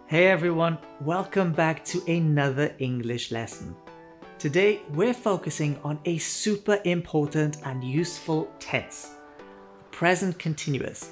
Hey everyone, welcome back to another English lesson. Today we're focusing on a super important and useful tense, present continuous,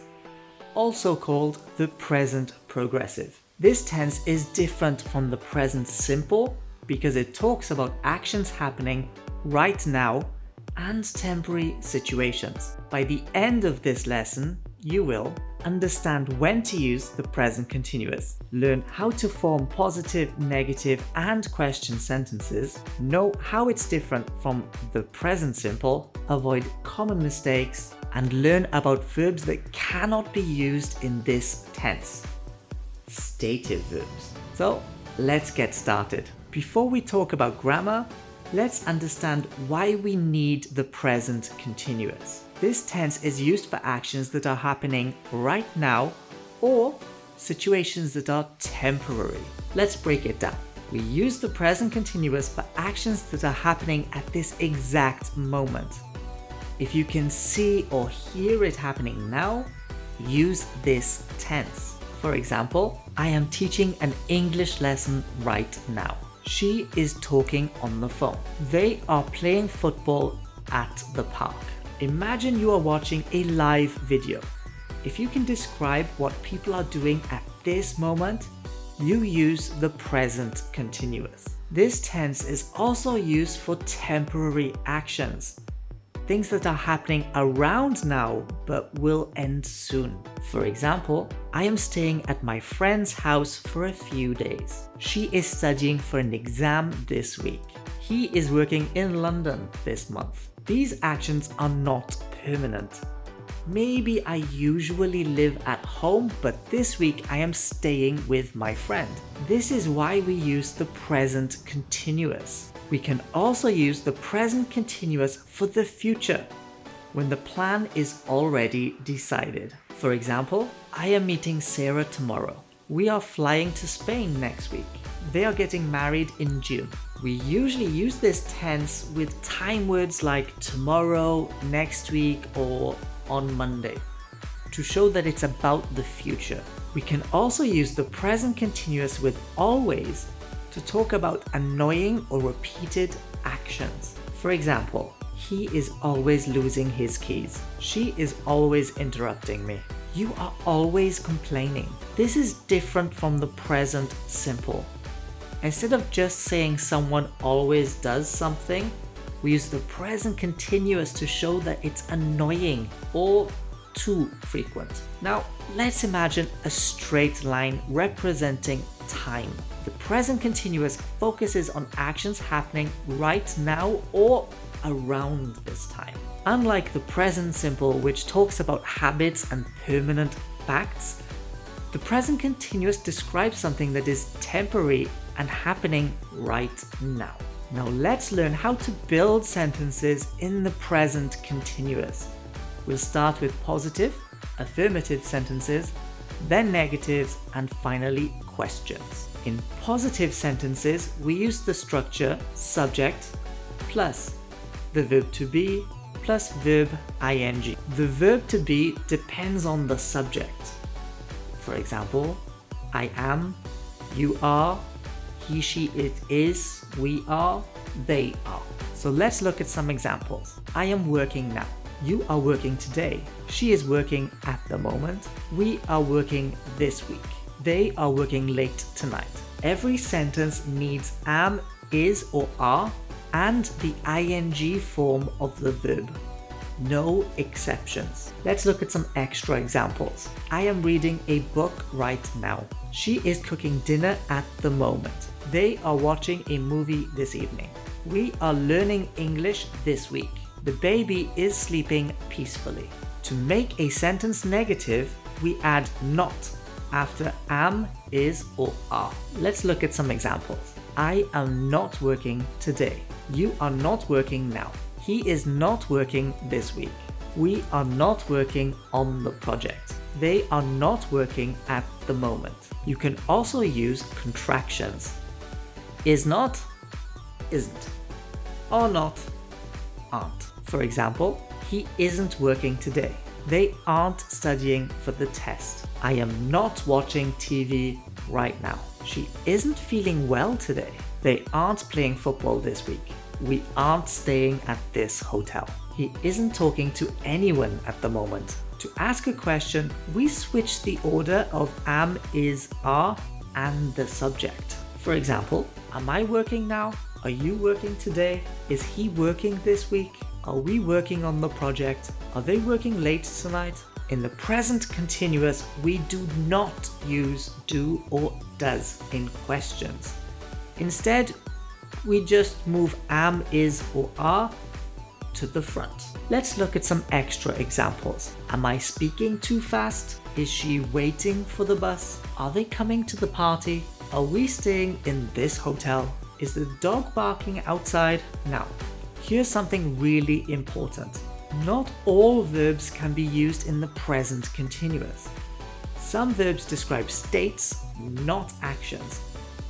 also called the present progressive. This tense is different from the present simple because it talks about actions happening right now and temporary situations. By the end of this lesson, you will understand when to use the present continuous, learn how to form positive, negative, and question sentences, know how it's different from the present simple, avoid common mistakes, and learn about verbs that cannot be used in this tense. Stative verbs. So let's get started. Before we talk about grammar, let's understand why we need the present continuous. This tense is used for actions that are happening right now or situations that are temporary. Let's break it down. We use the present continuous for actions that are happening at this exact moment. If you can see or hear it happening now, use this tense. For example, I am teaching an English lesson right now. She is talking on the phone. They are playing football at the park. Imagine you are watching a live video. If you can describe what people are doing at this moment, you use the present continuous. This tense is also used for temporary actions, things that are happening around now but will end soon. For example, I am staying at my friend's house for a few days. She is studying for an exam this week. He is working in London this month. These actions are not permanent. Maybe I usually live at home, but this week I am staying with my friend. This is why we use the present continuous. We can also use the present continuous for the future, when the plan is already decided. For example, I am meeting Sarah tomorrow. We are flying to Spain next week. They are getting married in June. We usually use this tense with time words like tomorrow, next week, or on Monday to show that it's about the future. We can also use the present continuous with always to talk about annoying or repeated actions. For example, he is always losing his keys. She is always interrupting me. You are always complaining. This is different from the present simple. Instead of just saying someone always does something, we use the present continuous to show that it's annoying or too frequent. Now, let's imagine a straight line representing time. The present continuous focuses on actions happening right now or around this time. Unlike the present simple, which talks about habits and permanent facts, the present continuous describes something that is temporary and happening right now. Now let's learn how to build sentences in the present continuous. We'll start with positive, affirmative sentences, then negatives, and finally questions. In positive sentences, we use the structure subject plus the verb to be plus verb ing. The verb to be depends on the subject. For example, I am, you are, he, she, it is, we are, they are. So let's look at some examples. I am working now. You are working today. She is working at the moment. We are working this week. They are working late tonight. Every sentence needs am, is, or are, and the ing form of the verb. No exceptions. Let's look at some extra examples. I am reading a book right now. She is cooking dinner at the moment. They are watching a movie this evening. We are learning English this week. The baby is sleeping peacefully. To make a sentence negative, we add not after am, is, or are. Let's look at some examples. I am not working today. You are not working now. He is not working this week. We are not working on the project. They are not working at the moment. You can also use contractions. Is not, isn't. Are not, aren't. For example, he isn't working today. They aren't studying for the test. I am not watching TV right now. She isn't feeling well today. They aren't playing football this week. We aren't staying at this hotel. He isn't talking to anyone at the moment. To ask a question, we switch the order of am, is, are, and the subject. For example, am I working now? Are you working today? Is he working this week? Are we working on the project? Are they working late tonight? In the present continuous, we do not use do or does in questions. Instead, we just move am, is, or are to the front. Let's look at some extra examples. Am I speaking too fast? Is she waiting for the bus? Are they coming to the party? Are we staying in this hotel? Is the dog barking outside? Now, here's something really important. Not all verbs can be used in the present continuous. Some verbs describe states, not actions.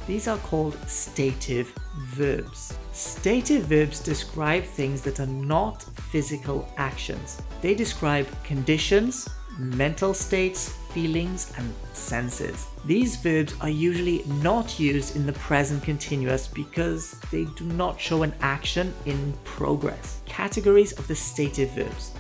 These are called stative verbs. Stative verbs describe things that are not physical actions. They describe conditions, mental states, feelings, and senses. These verbs are usually not used in the present continuous because they do not show an action in progress. Categories of the stative verbs: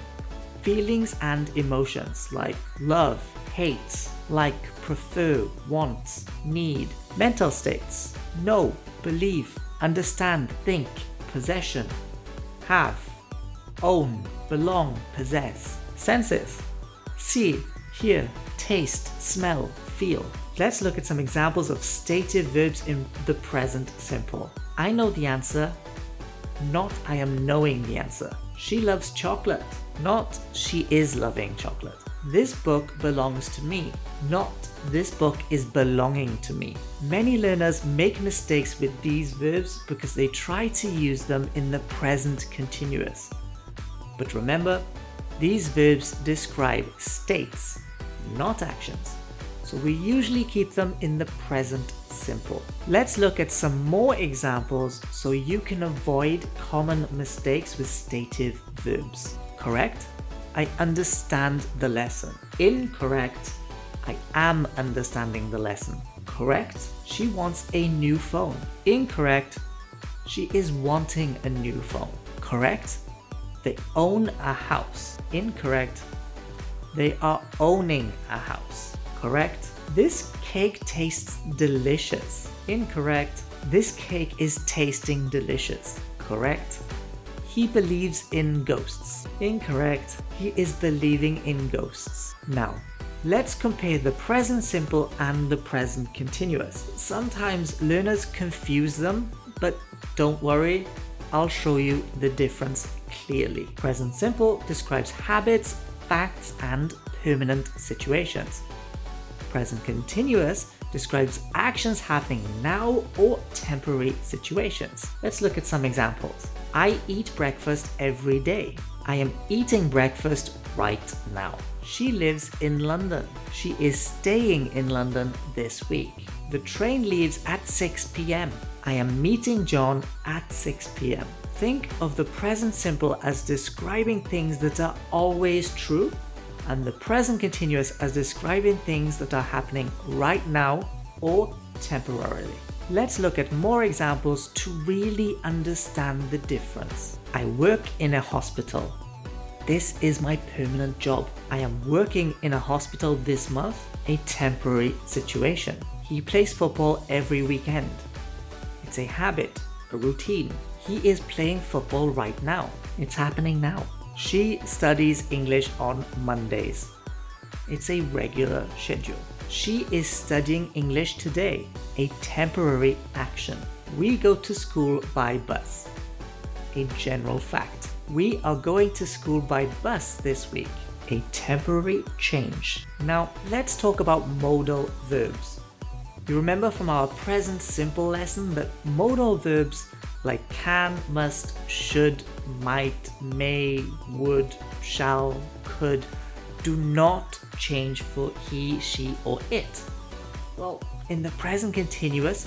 feelings and emotions like love, hate, like, prefer, want, need. Mental states: know, believe, understand, think, possession, have, own, belong, possess. Senses: see, hear, taste, smell, feel. Let's look at some examples of stative verbs in the present simple. I know the answer, not I am knowing the answer. She loves chocolate, not she is loving chocolate. This book belongs to me, not this book is belonging to me. Many learners make mistakes with these verbs because they try to use them in the present continuous. But remember, these verbs describe states, not actions. So we usually keep them in the present simple. Let's look at some more examples so you can avoid common mistakes with stative verbs. Correct: I understand the lesson. Incorrect: I am understanding the lesson. Correct: she wants a new phone. Incorrect: she is wanting a new phone. Correct: they own a house. Incorrect: they are owning a house. Correct: this cake tastes delicious. Incorrect: this cake is tasting delicious. Correct: he believes in ghosts. Incorrect: he is believing in ghosts. Now, let's compare the present simple and the present continuous. Sometimes learners confuse them, but don't worry, I'll show you the difference clearly. Present simple describes habits, facts, and permanent situations. Present continuous describes actions happening now or temporary situations. Let's look at some examples. I eat breakfast every day. I am eating breakfast right now. She lives in London. She is staying in London this week. The train leaves at 6 p.m. I am meeting John at 6 p.m. Think of the present simple as describing things that are always true, and the present continuous as describing things that are happening right now or temporarily. Let's look at more examples to really understand the difference. I work in a hospital. This is my permanent job. I am working in a hospital this month, a temporary situation. He plays football every weekend. It's a habit, a routine. He is playing football right now. It's happening now. She studies English on Mondays. It's a regular schedule. She is studying English today, a temporary action. We go to school by bus, a general fact. We are going to school by bus this week, a temporary change. Now let's talk about modal verbs. You remember from our present simple lesson that modal verbs like can, must, should, might, may, would, shall, could do not change for he, she, or it. Well, in the present continuous,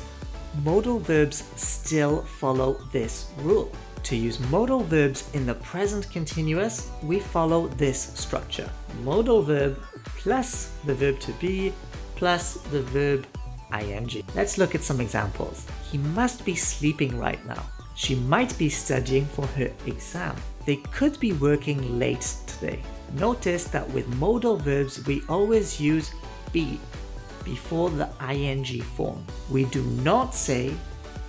modal verbs still follow this rule. To use modal verbs in the present continuous, we follow this structure. Modal verb plus the verb to be plus the verb ing. Let's look at some examples. He must be sleeping right now. She might be studying for her exam. They could be working late today. Notice that with modal verbs, we always use be before the ing form. We do not say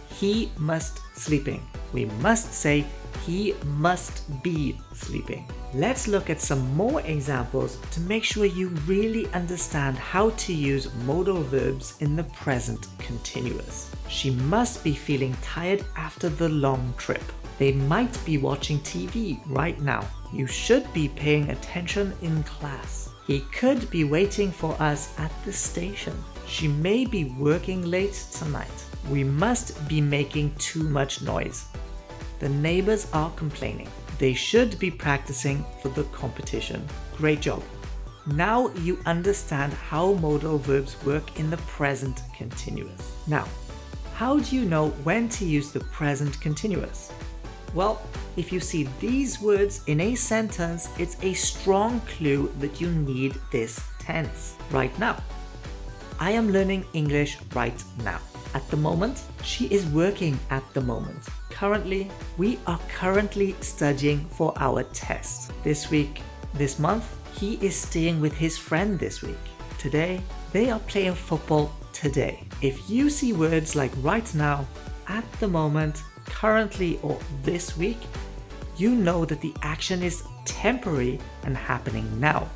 he must sleeping. We must say he must be sleeping. Let's look at some more examples to make sure you really understand how to use modal verbs in the present continuous. She must be feeling tired after the long trip. They might be watching TV right now. You should be paying attention in class. He could be waiting for us at the station. She may be working late tonight. We must be making too much noise. The neighbors are complaining. They should be practicing for the competition. Great job. Now you understand how modal verbs work in the present continuous. Now, how do you know when to use the present continuous? Well, if you see these words in a sentence, it's a strong clue that you need this tense right now. I am learning English right now. At the moment, she is working at the moment. Currently, we are currently studying for our test. This week, this month, he is staying with his friend this week. Today, they are playing football today. If you see words like right now, at the moment, currently, or this week, you know that the action is temporary and happening now.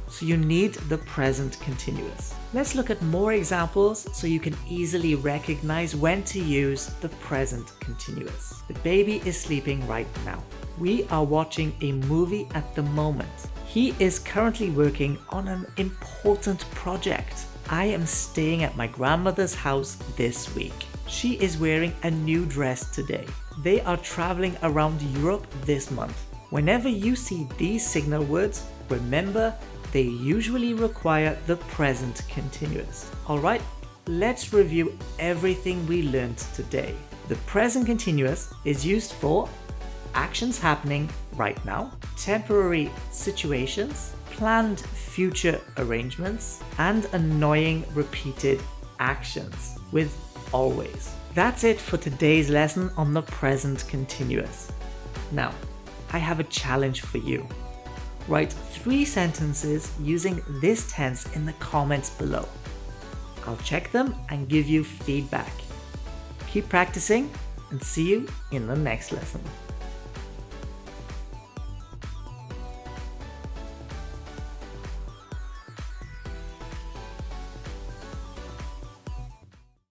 So you need the present continuous. Let's look at more examples so you can easily recognize when to use the present continuous. The baby is sleeping right now. We are watching a movie at the moment. He is currently working on an important project. I am staying at my grandmother's house this week. She is wearing a new dress today. They are traveling around Europe this month. Whenever you see these signal words, remember they usually require the present continuous. Alright, let's review everything we learned today. The present continuous is used for actions happening right now, temporary situations, planned future arrangements, and annoying repeated actions with always. That's it for today's lesson on the present continuous. Now, I have a challenge for you. Write 3 sentences using this tense in the comments below. I'll check them and give you feedback. Keep practicing and see you in the next lesson.